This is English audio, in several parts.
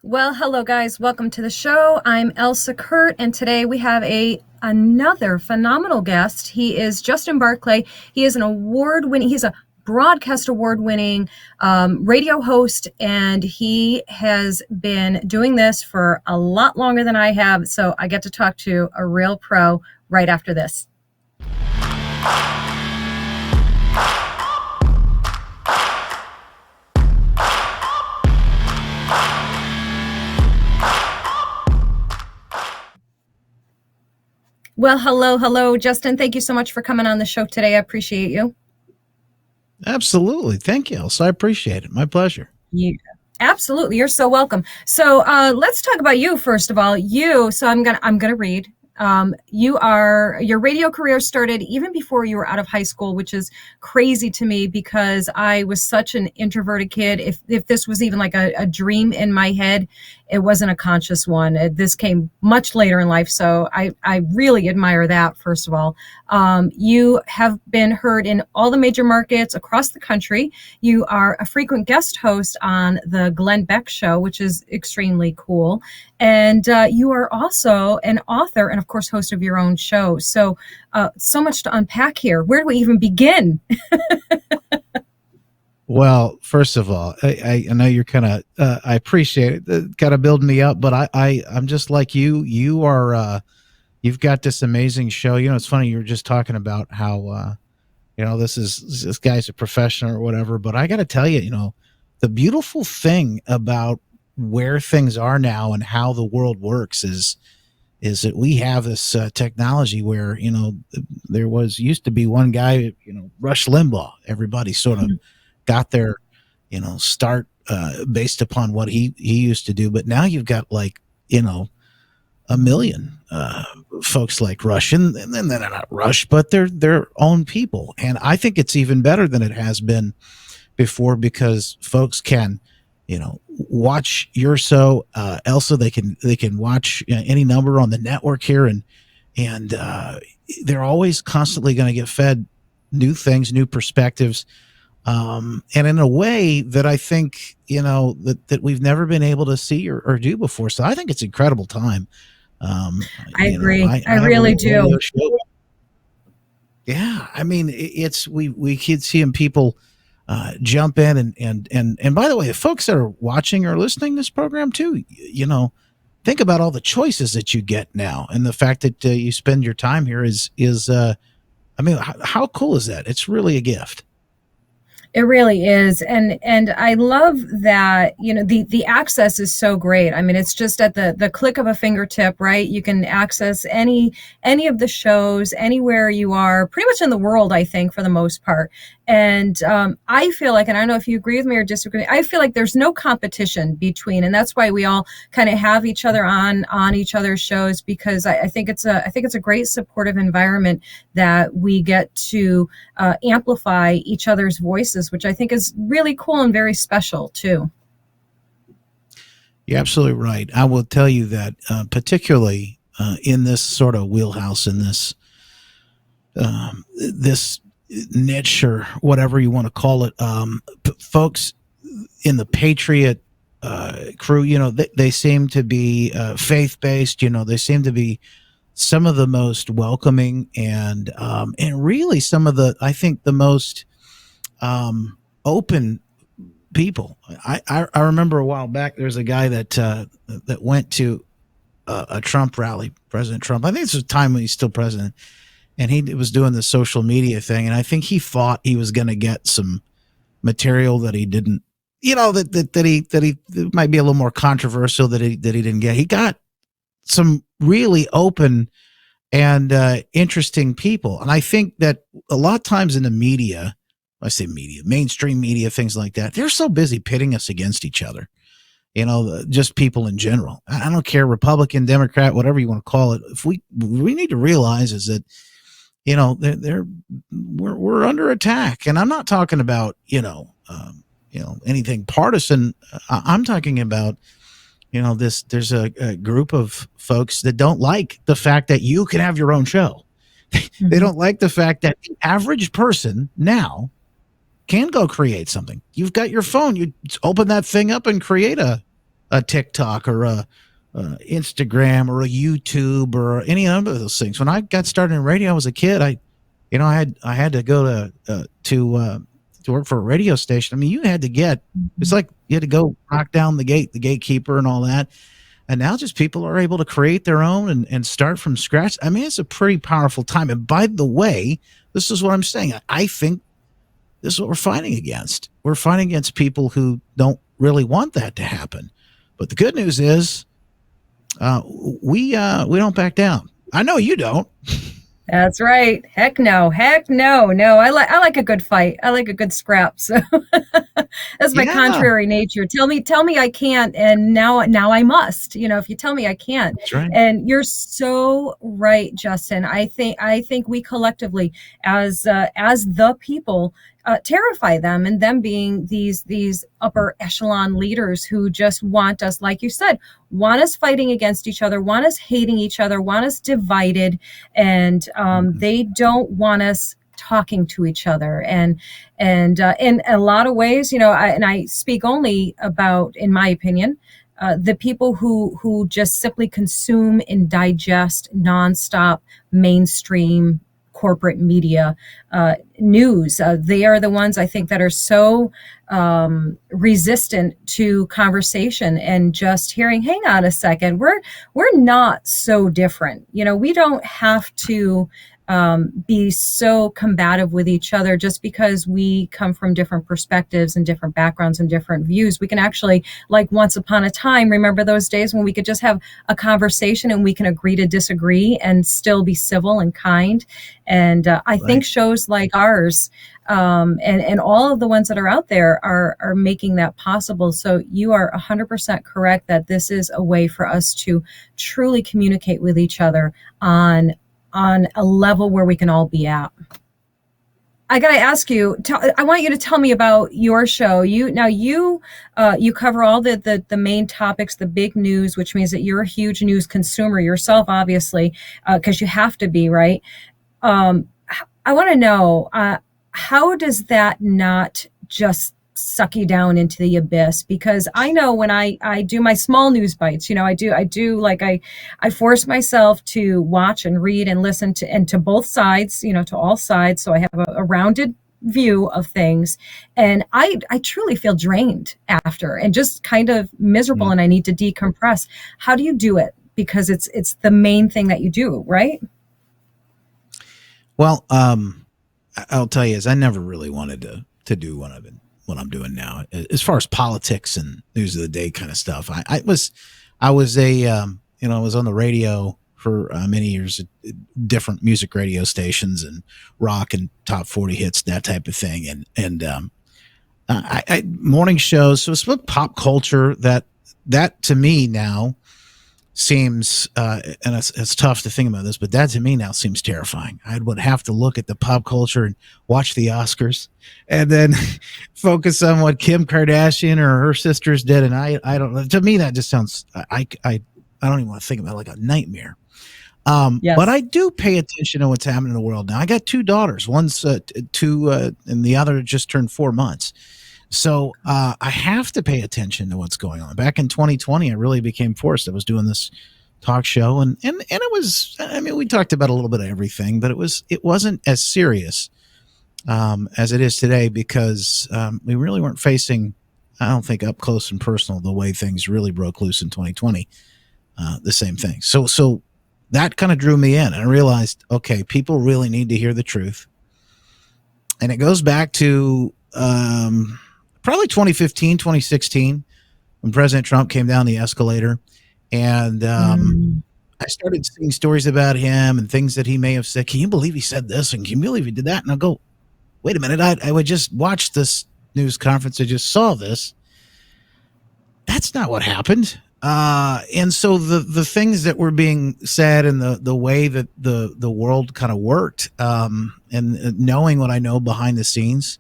Well, hello guys. Welcome to the show. I'm Elsa Kurt, and today we have another phenomenal guest. He is Justin Barclay. He is an award-winning. He's a broadcast award-winning radio host, and he has been doing this for a lot longer than I have. So I get to talk to a real pro right after this. Well, hello, Justin. Thank you so much for coming on the show today. I appreciate you. Absolutely. Thank you, Elsa. I appreciate it. My pleasure. Yeah, absolutely. You're so welcome. So let's talk about you first of all. So I'm gonna read. Your radio career started even before you were out of high school, which is crazy to me because I was such an introverted kid. If this was even like a dream in my head, it wasn't a conscious one. This came much later in life. So I really admire that, first of all. You have been heard in all the major markets across the country. You are a frequent guest host on the Glenn Beck show, which is extremely cool. And you are also an author and, of course, host of your own show. So much to unpack here. Where do we even begin? Well, first of all, I know you're kind of, I appreciate it, kind of building me up, but I'm just like you. You are, you've got this amazing show. You know, it's funny. You were just talking about how, this guy's a professional or whatever, but I got to tell you, the beautiful thing about where things are now and how the world works is that we have this technology where, there used to be one guy, Rush Limbaugh, everybody sort of got their, start based upon what he used to do. But now you've got a million folks like Rush, and then they're not Rush, but they're their own people. And I think it's even better than it has been before because folks can, watch your show, Elsa. They can watch any number on the network here, and they're always constantly going to get fed new things, new perspectives, and in a way that I think that we've never been able to see or do before. So I think it's an incredible time. I agree. I really do. Yeah, I mean, we keep seeing people jump in and by the way, if folks that are watching or listening to this program too, think about all the choices that you get now, and the fact that you spend your time here is I mean, how cool is that? It's really a gift. It really is. And I love that, the access is so great. I mean, it's just at the click of a fingertip, right? You can access any of the shows anywhere you are, pretty much in the world, I think, for the most part. And I feel like, and I don't know if you agree with me or disagree, I feel like there's no competition between, and that's why we all kind of have each other on each other's shows, because I think it's a great supportive environment that we get to amplify each other's voices, which I think is really cool and very special too. You're absolutely right. I will tell you that particularly in this sort of wheelhouse, in this niche or whatever you want to call it, folks in the Patriot crew, they seem to be faith-based. They seem to be some of the most welcoming and really some of the, I think, the most open people. I remember a while back, there's a guy that went to a Trump rally, President Trump. I think it's a time when he's still president, and he was doing the social media thing, and I think he thought he was going to get some material that he didn't, that he might be a little more controversial that he didn't get. He got some really open and interesting people, and I think that a lot of times in the media, I say media, mainstream media, things like that, they're so busy pitting us against each other. Just people in general. I don't care, Republican, Democrat, whatever you want to call it. If we need to realize is that, we're under attack, and I'm not talking about anything partisan. I'm talking about there's a group of folks that don't like the fact that you can have your own show. They don't like the fact that the average person now can go create something. You've got your phone. You open that thing up and create a a TikTok or a Instagram or a YouTube or any number of those things. When I got started in radio, I was a kid. I had to go to work for a radio station. I mean, you had to get, it's like you had to go knock down the gatekeeper and all that. And now just people are able to create their own and start from scratch. I mean, it's a pretty powerful time. And by the way, this is what I'm saying. I think this is what we're fighting against. We're fighting against people who don't really want that to happen. But the good news is we don't back down. I know you don't. That's right. Heck no. Heck no. No, I like a good fight. I like a good scrap. So that's my contrary nature. Tell me I can't, and now I must. If you tell me I can't. That's right. And you're so right, Justin. I think we collectively, as the people, terrify them, and them being these upper echelon leaders who just want us, like you said, want us fighting against each other, want us hating each other, want us divided, and they don't want us talking to each other. And in a lot of ways, I speak only about, in my opinion, the people who just simply consume and digest nonstop mainstream corporate media news. They are the ones, I think, that are so resistant to conversation and just hearing, hang on a second, we're not so different. We don't have to be so combative with each other just because we come from different perspectives and different backgrounds and different views. We can actually, like once upon a time, remember those days when we could just have a conversation and we can agree to disagree and still be civil and kind. And I think shows like ours and all of the ones that are out there are making that possible. So you are 100% correct that this is a way for us to truly communicate with each other on a level where we can all be at. I got to ask you, I want you to tell me about your show. You cover all the main topics, the big news, which means that you're a huge news consumer yourself, obviously, because you have to be, right? I want to know, how does that not just suck you down into the abyss? Because I know when I do my small news bites, I force myself to watch and read and listen to both sides, to all sides. So I have a rounded view of things, and I truly feel drained after and just kind of miserable, and I need to decompress. How do you do it? Because it's the main thing that you do, right? Well, I'll tell you, I never really wanted to do what I'm doing now, as far as politics and news of the day kind of stuff. I was I was on the radio for many years at different music radio stations and rock and top 40 hits, that type of thing. And I morning shows. So it's about pop culture that to me now seems, and it's tough to think about this, but that to me now seems terrifying. I would have to look at the pop culture and watch the Oscars and then focus on what Kim Kardashian or her sisters did. And I don't know. To me, that just sounds, I don't even want to think about it, like a nightmare. Yes. But I do pay attention to what's happening in the world now. I got two daughters. One's two, and the other just turned 4 months. So I have to pay attention to what's going on. Back in 2020, I really became forced. I was doing this talk show, and it was, I mean, we talked about a little bit of everything, but it wasn't as serious as it is today, because we really weren't facing, I don't think, up close and personal the way things really broke loose in 2020. The same thing. So that kind of drew me in. And I realized, okay, people really need to hear the truth. And it goes back to probably 2015, 2016, when President Trump came down the escalator. And I started seeing stories about him and things that he may have said. Can you believe he said this? And can you believe he did that? And I'll go, wait a minute. I would just watch this news conference. I just saw this. That's not what happened. And so the things that were being said and the way that the world kind of worked, and knowing what I know behind the scenes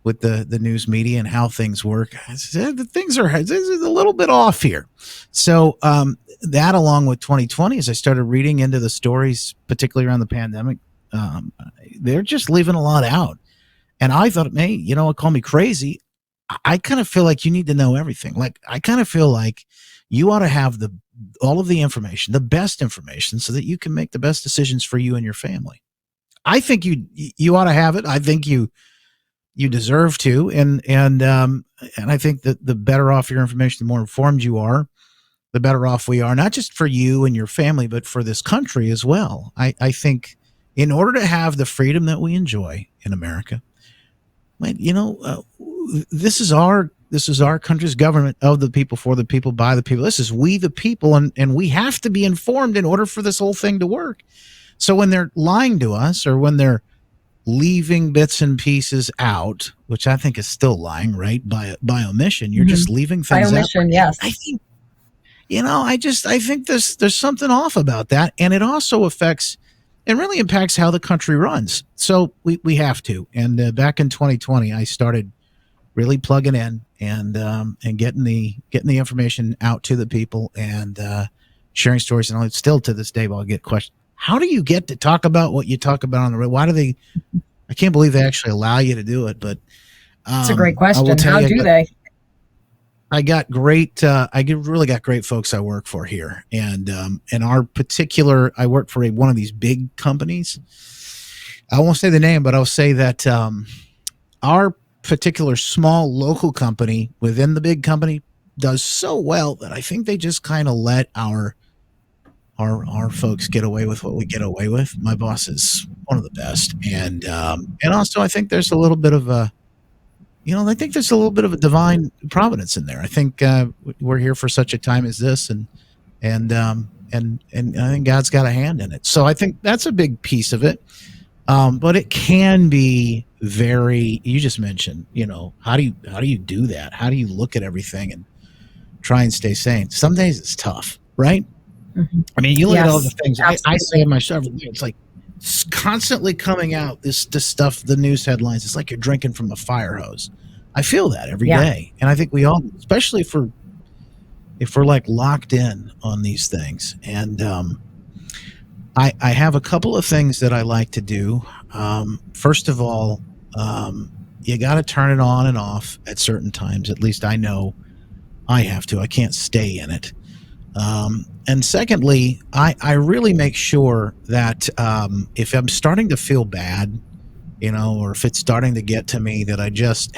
with the news media and how things work, I said, things are a little bit off here. So that, along with 2020, as I started reading into the stories, particularly around the pandemic, they're just leaving a lot out. And I thought, hey, call me crazy. I kind of feel like you need to know everything. Like, I kind of feel like you ought to have all of the information, the best information, so that you can make the best decisions for you and your family. I think you ought to have it. I think you deserve to, and I think that the better off your information, the more informed you are, the better off we are, not just for you and your family, but for this country as well. I think in order to have the freedom that we enjoy in America, this is our country's government, of the people, for the people, by the people. This is we the people, and we have to be informed in order for this whole thing to work. So when they're lying to us, or when they're leaving bits and pieces out, which I think is still lying, right? By omission, you're just leaving By things out. omission, yes. I think, I think there's something off about that, and it also affects and really impacts how the country runs. So we have to. And back in 2020, I started really plugging in and getting the information out to the people, and sharing stories. And still to this day, I'll get questions. How do you get to talk about what you talk about on the radio? Why do they? I can't believe they actually allow you to do it. But it's a great question. How do they? I got great. I really got great folks I work for here, and our particular. I work for one of these big companies. I won't say the name, but I'll say that our particular small local company within the big company does so well that I think they just kind of let our folks get away with what we get away with. My boss is one of the best, and also I think there's a little bit of a, I think there's a little bit of a divine providence in there. I think we're here for such a time as this, and I think God's got a hand in it. So I think that's a big piece of it. But it can be very. You just mentioned, how do you do that? How do you look at everything and try and stay sane? Some days it's tough, right? Mm-hmm. I mean, you look at all the things I say in my show. It's like constantly coming out this stuff, the news headlines. It's like you're drinking from a fire hose. I feel that every day, and I think we all, especially if we're like locked in on these things. And I have a couple of things that I like to do. First of all, you got to turn it on and off at certain times. At least I know I have to. I can't stay in it. And secondly, I really make sure that if I'm starting to feel bad, or if it's starting to get to me, that I just,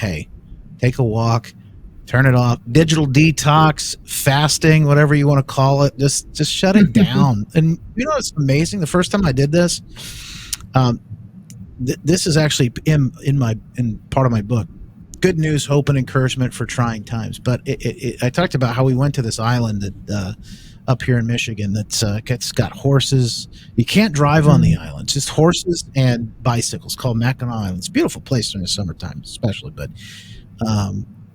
take a walk, turn it off, digital detox, fasting, whatever you want to call it, just shut it down. And it's amazing. The first time I did this, this is actually in part of my book, Good News, Hope, and Encouragement for Trying Times. But I talked about how we went to this island that up here in Michigan that's got horses. You can't drive on the island, just horses and bicycles, called Mackinac Island. It's a beautiful place during the summertime, especially. But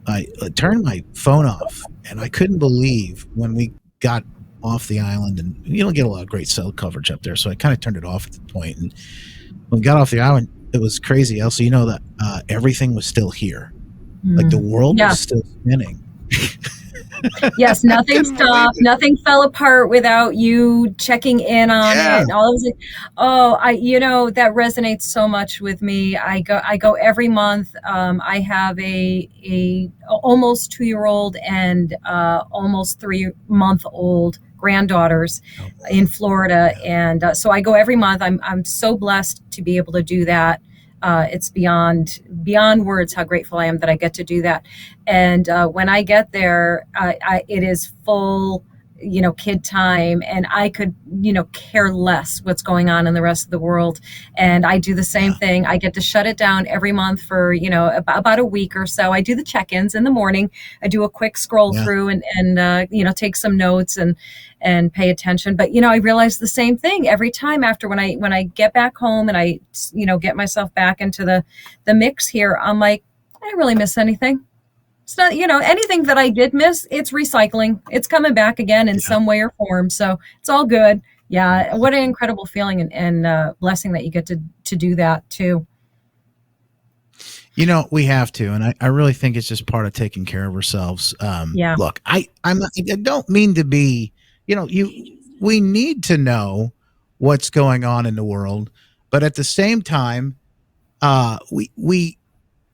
I turned my phone off, and I couldn't believe when we got off the island, and you don't get a lot of great cell coverage up there, so I kind of turned it off at the point. And when we got off the island, it was crazy, Elsa. That everything was still here. Like the world was still spinning. Yes, nothing stopped. Nothing fell apart without you checking in on it. And all of it. That resonates so much with me. I go every month. I have a almost 2-year-old and almost 3-month-old granddaughters in Florida, and so I go every month. I'm so blessed to be able to do that. It's beyond words how grateful I am that I get to do that. And when I get there, it is full, kid time, and I could, care less what's going on in the rest of the world. And I do the same thing. I get to shut it down every month for, about a week or so. I do the check-ins in the morning. I do a quick scroll through and take some notes and pay attention. But, I realize the same thing every time after when I get back home and I, get myself back into the mix here. I'm like, I didn't really miss anything. It's not, anything that I did miss, it's recycling. It's coming back again in some way or form. So it's all good. Yeah. What an incredible feeling and blessing that you get to do that too. We have to, and I really think it's just part of taking care of ourselves. Look, I don't mean to be, we need to know what's going on in the world, but at the same time, we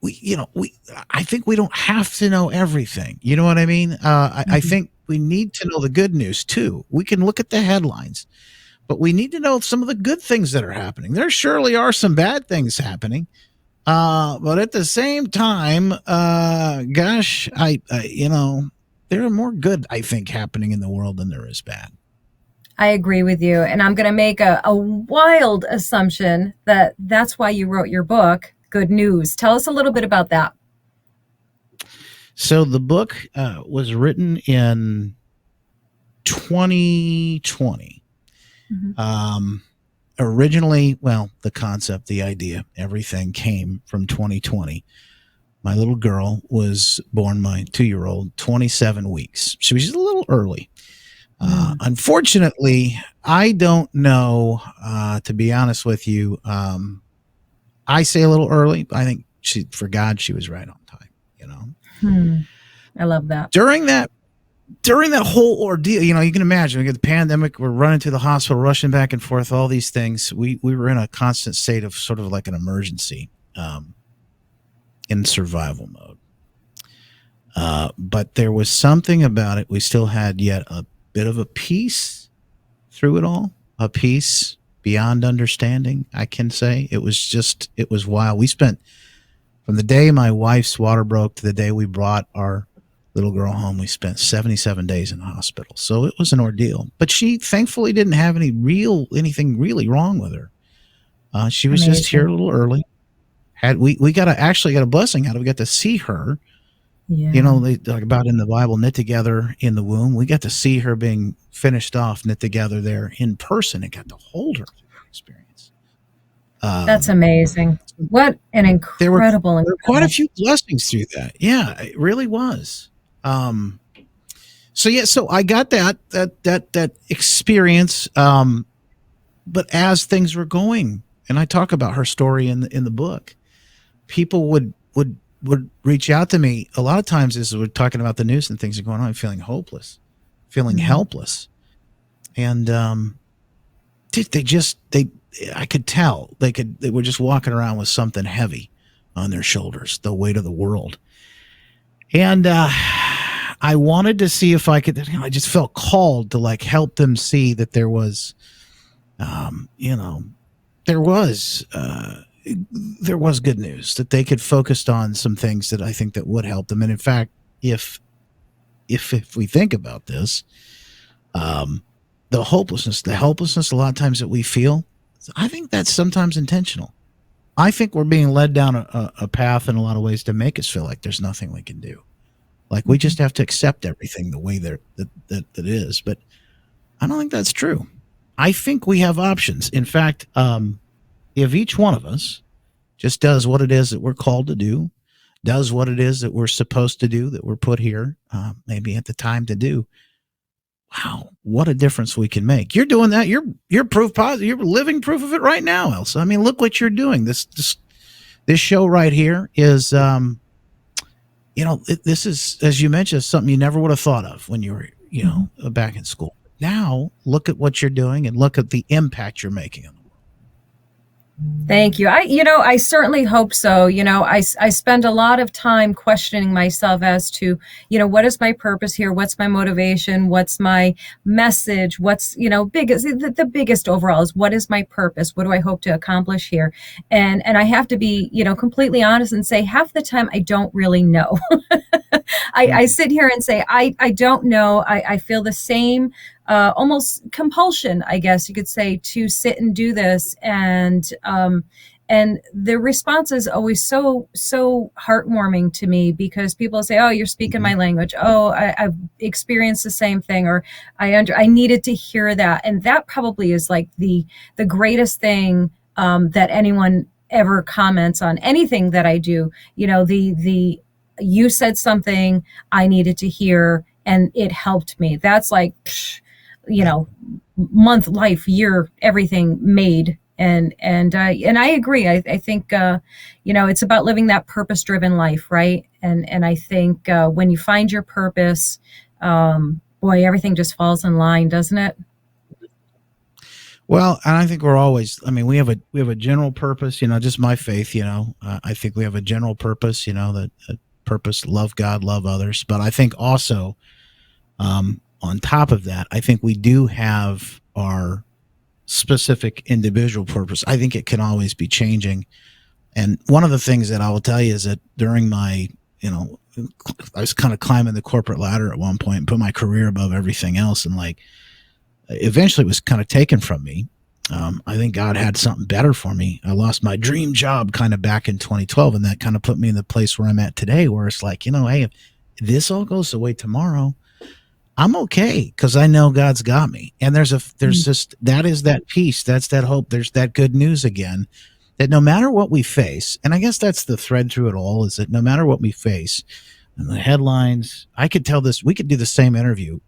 I think we don't have to know everything. You know what I mean? I Mhm. think we need to know the good news too. We can look at the headlines, but we need to know some of the good things that are happening. There surely are some bad things happening. But at the same time, gosh, there are more good, I think, happening in the world than there is bad. I agree with you. And I'm going to make a wild assumption that that's why you wrote your book, Good News. Tell us a little bit about that. So the book was written in 2020. Mhm. Um, Originally, well, the concept, the idea, everything came from 2020. My little girl was born, my 2 year old, 27 weeks. She was just a little early. Mm. Unfortunately, I don't know, to be honest with you. I say a little early. I think for God, she was right on time, you know. Hmm. I love that. During that during that whole ordeal, you can imagine we get the pandemic, we're running to the hospital, rushing back and forth, all these things. We were in a constant state of sort of like an emergency, in survival mode. But there was something about it. We still had yet a bit of a peace through it all, a peace beyond understanding. I can say it was wild. We spent from the day my wife's water broke to the day we brought our little girl home, we spent 77 days in the hospital. So it was an ordeal. But she thankfully didn't have anything really wrong with her. She was just here a Amazing. little early. We got actually got a blessing out of it. We got to see her. Yeah. They talk about in the Bible, knit together in the womb. We got to see her being finished off, knit together there in person, and got to hold her through that experience. That's Um, amazing. What an there were incredible, there were quite a incredible. few blessings through that. Yeah, it really was. Um, so I got that experience. But as things were going, and I talk about her story in the book, people would reach out to me a lot of times as we're talking about the news and things are going on, feeling hopeless, feeling Mm. helpless, and they I could tell they were just walking around with something heavy on their shoulders, the weight of the world. And I wanted to see if I could, I just felt called to like help them see that there was, um, you know, there was, there was good news, that they could focus on some things that I think that would help them. And in fact, if if we think about this, um, the helplessness, a lot of times that we feel, I think that's sometimes intentional. I think we're being led down a path in a lot of ways to make us feel like there's nothing we can do. Like we Mhm. just have to accept everything the way that is. But I don't think that's true. I think we have options. In fact, if each one of us just does what it is that we're called to do, does what it is that we're supposed to do, that we're put here, maybe at the time to do, wow, what a difference we can make. You're doing that. You're proof positive. You're living proof of it right now, Elsa. I mean, look what you're doing. This show right here is, this is, as you mentioned, something you never would have thought of when you were, Mhm. back in school. Now look at what you're doing and look at the impact you're making on the world. Thank you. I certainly hope so. I spend a lot of time questioning myself as to, what is my purpose here? What's my motivation? What's my message? What's, biggest, the biggest overall is what is my purpose? What do I hope to accomplish here? And I have to be, completely honest and say half the time I don't really know. I Mm-hmm. sit here and say, I don't know. I feel the same almost compulsion, I guess you could say, to sit and do this. And the response is always so heartwarming to me because people say, "Oh, you're speaking Mm-hmm. my language. Oh, I've experienced the same thing, or I needed to hear that." And that probably is like the greatest thing that anyone ever comments on anything that I do. The you said something I needed to hear, and it helped me. That's like, you Yeah. know, month, life, year, everything made. And I agree. I think it's about living that purpose driven life, right? And I think when you find your purpose, boy, everything just falls in line, doesn't it? Well, and I think we're always. I mean, we have a general purpose. Just my faith. I think we have a general purpose. That purpose: love God, love others. But I think also, on top of that, I think we do have our specific individual purpose. I think it can always be changing. And one of the things that I will tell you is that during my, I was kind of climbing the corporate ladder at one point and put my career above everything else. And like, eventually it was kind of taken from me. I think God had something better for me. I lost my dream job kind of back in 2012. And that kind of put me in the place where I'm at today, where it's like, hey, if this all goes away tomorrow, I'm okay because I know God's got me. And there's just, that is that peace. That's that hope. There's that good news again, that no matter what we face, and I guess that's the thread through it all, is that no matter what we face, and the headlines, I could tell this, we could do the same interview,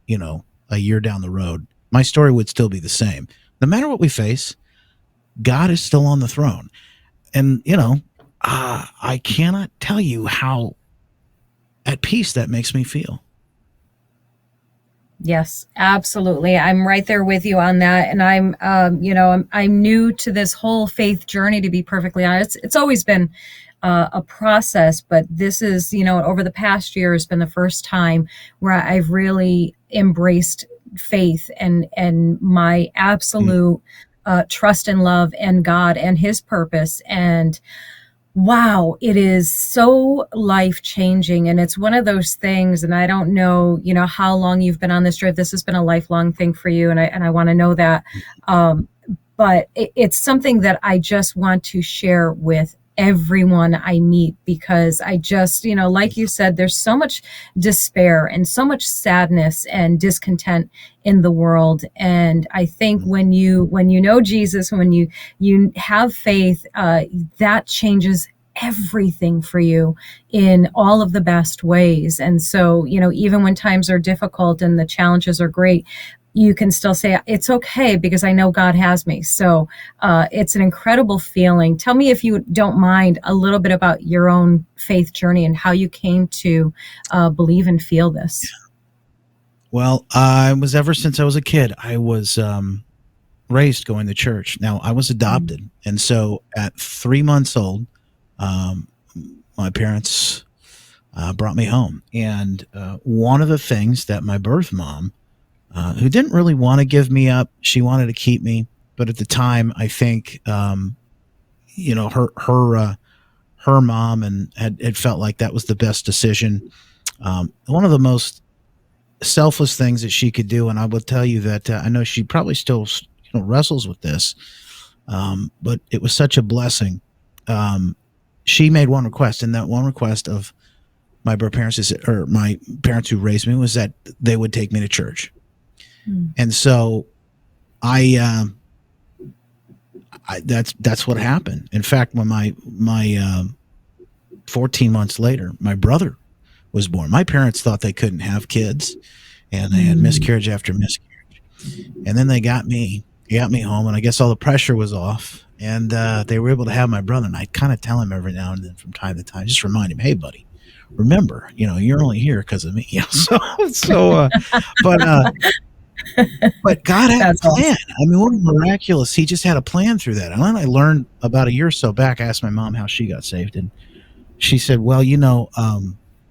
a year down the road. My story would still be the same. No matter what we face, God is still on the throne. And, I cannot tell you how at peace that makes me feel. Yes, absolutely. I'm right there with you on that. And I'm new to this whole faith journey, to be perfectly honest. It's always been a process, but this is, over the past year has been the first time where I've really embraced faith and my absolute trust and love and God and his purpose. And wow, it is so life-changing. And it's one of those things, and I don't know, how long you've been on this trip. This has been a lifelong thing for you, and I want to know that. But it's something that I just want to share with everyone I meet, because I just, like you said, there's so much despair and so much sadness and discontent in the world. And I think when you know Jesus, when you have faith, that changes everything for you in all of the best ways. And so, even when times are difficult and the challenges are great, you can still say, it's okay because I know God has me. So it's an incredible feeling. Tell me, if you don't mind, a little bit about your own faith journey and how you came to believe and feel this. Well, I was, ever since I was a kid, I was raised going to church. Now, I was adopted. And so at 3 months old, my parents brought me home. And one of the things that my birth mom, who didn't really want to give me up, she wanted to keep me. But at the time, I think, her mom and had felt like that was the best decision. One of the most selfless things that she could do, and I will tell you that I know she probably still wrestles with this, but it was such a blessing. She made one request, and that one request of my parents, or my parents who raised me, was that they would take me to church. And so that's what happened. In fact, when my 14 months later, my brother was born. My parents thought they couldn't have kids, and they had miscarriage after miscarriage. And then they got me home, and I guess all the pressure was off, and they were able to have my brother. And I kind of tell him every now and then from time to time, just remind him, hey, buddy, remember, you're only here because of me. But God had a plan. Awesome. I mean, what miraculous. He just had a plan through that. And then I learned about a year or so back, I asked my mom how she got saved. And she said, well,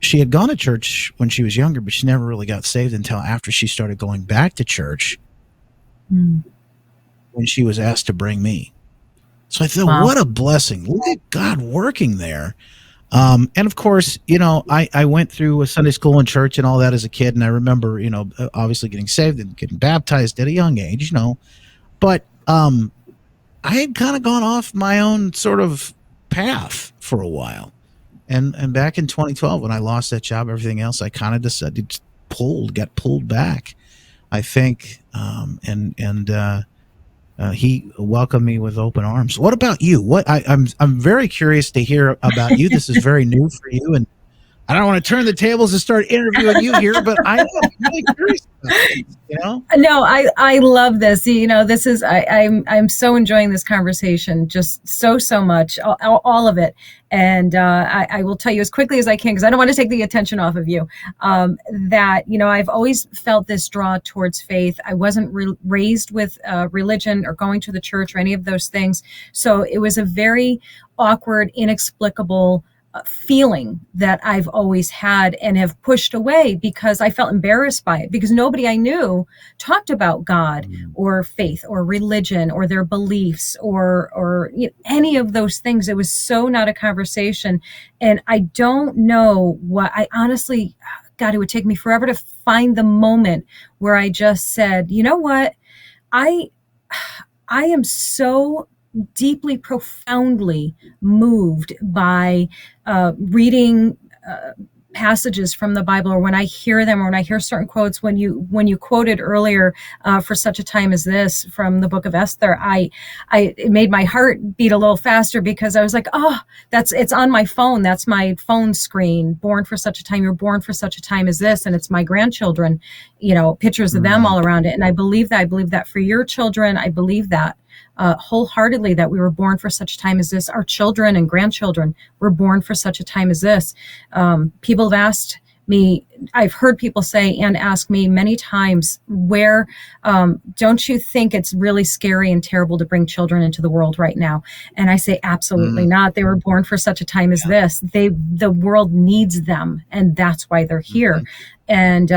she had gone to church when she was younger, but she never really got saved until after she started going back to church when she was asked to bring me. So I thought, What a blessing. Look at God working there. And of course, I went through a Sunday school and church and all that as a kid. And I remember, obviously getting saved and getting baptized at a young age, but I had kind of gone off my own sort of path for a while. And back in 2012, when I lost that job, everything else, I kind of decided got pulled back, I think. He welcomed me with open arms. What about you? I'm very curious to hear about you. This is very new for you, and I don't want to turn the tables and start interviewing you here, but I'm really curious about this, you know? No, I love this. This is I'm so enjoying this conversation, just so much, all of it. And I will tell you as quickly as I can, because I don't want to take the attention off of you. That I've always felt this draw towards faith. I wasn't raised with religion or going to the church or any of those things, so it was a very awkward, inexplicable feeling that I've always had and have pushed away because I felt embarrassed by it, because nobody I knew talked about God or faith or religion or their beliefs or any of those things. It was so not a conversation. And I don't know what I honestly, God, it would take me forever to find the moment where I just said, you know what? I am so deeply, profoundly moved by reading passages from the Bible, or when I hear them, or when I hear certain quotes. When you quoted earlier, for such a time as this, from the book of Esther, it made my heart beat a little faster, because I was like, oh, it's on my phone. That's my phone screen. Born for such a time. You're born for such a time as this, and it's my grandchildren. Pictures of them all around it, and I believe that. I believe that for your children. I believe that. Wholeheartedly, that we were born for such a time as this. Our children and grandchildren were born for such a time as this. People have asked me, I've heard people say and ask me many times, where don't you think it's really scary and terrible to bring children into the world right now? And I say, absolutely not. They were born for such a time as this. The world needs them, and that's why they're here. And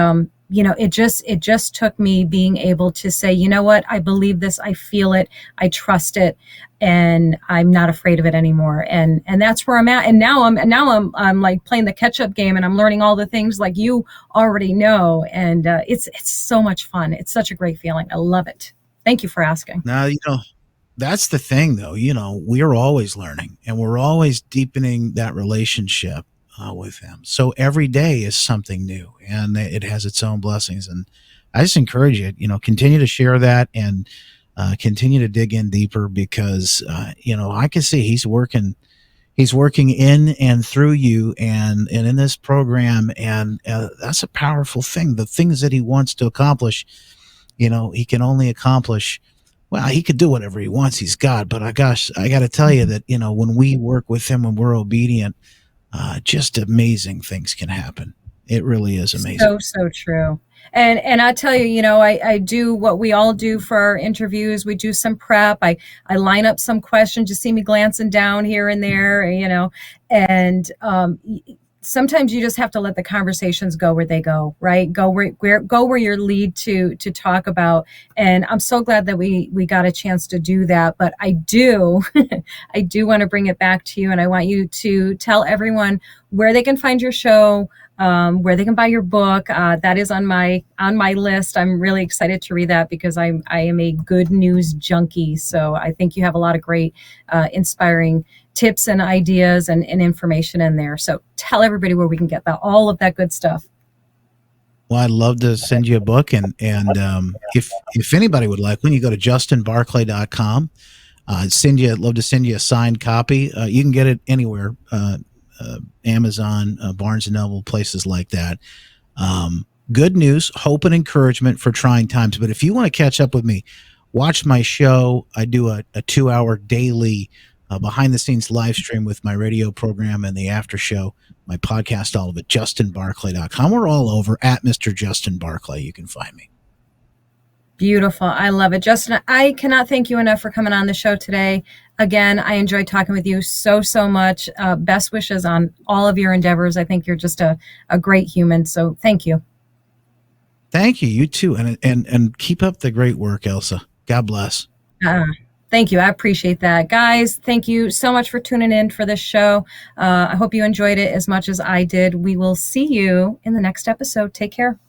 it just took me being able to say, you know what, I believe this, I feel it, I trust it, and I'm not afraid of it anymore. And that's where I'm at. And now I'm like playing the catch up game, and I'm learning all the things like you already know. And it's so much fun. It's such a great feeling. I love it. Thank you for asking. Now, that's the thing, though. We're always learning, and we're always deepening that relationship with him. So every day is something new, and it has its own blessings. And I just encourage you, continue to share that, and continue to dig in deeper, because I can see he's working in and through you, and in this program, and that's a powerful thing. The things that he wants to accomplish, he can only accomplish. Well, he could do whatever he wants. He's God, but I got to tell you that when we work with him, when we're obedient, just amazing things can happen. It really is amazing. So true. And I tell you, I do what we all do for our interviews. We do some prep. I line up some questions. You see me glancing down here and there, and sometimes you just have to let the conversations go where they go, right? Go where you're lead to talk about. And I'm so glad that we got a chance to do that. But I do want to bring it back to you, and I want you to tell everyone where they can find your show, where they can buy your book. That is on my list. I'm really excited to read that, because I am a good news junkie. So I think you have a lot of great, inspiring tips and ideas and information in there. So tell everybody where we can get all of that good stuff. Well, I'd love to send you a book, and if anybody would like one, you go to justinbarclay.com. I'd love to send you a signed copy. You can get it anywhere, Amazon, Barnes & Noble, places like that. Good news, hope, and encouragement for trying times. But if you want to catch up with me, watch my show. I do a 2-hour daily behind-the-scenes live stream with my radio program and the after show, my podcast, all of it, justinbarclay.com. We're all over at Mr. Justin Barclay. You can find me. Beautiful. I love it. Justin, I cannot thank you enough for coming on the show today. Again, I enjoyed talking with you so much. Best wishes on all of your endeavors. I think you're just a great human. So thank you. Thank you. You too. And keep up the great work, Elsa. God bless. Thank you. I appreciate that. Guys, thank you so much for tuning in for this show. I hope you enjoyed it as much as I did. We will see you in the next episode. Take care.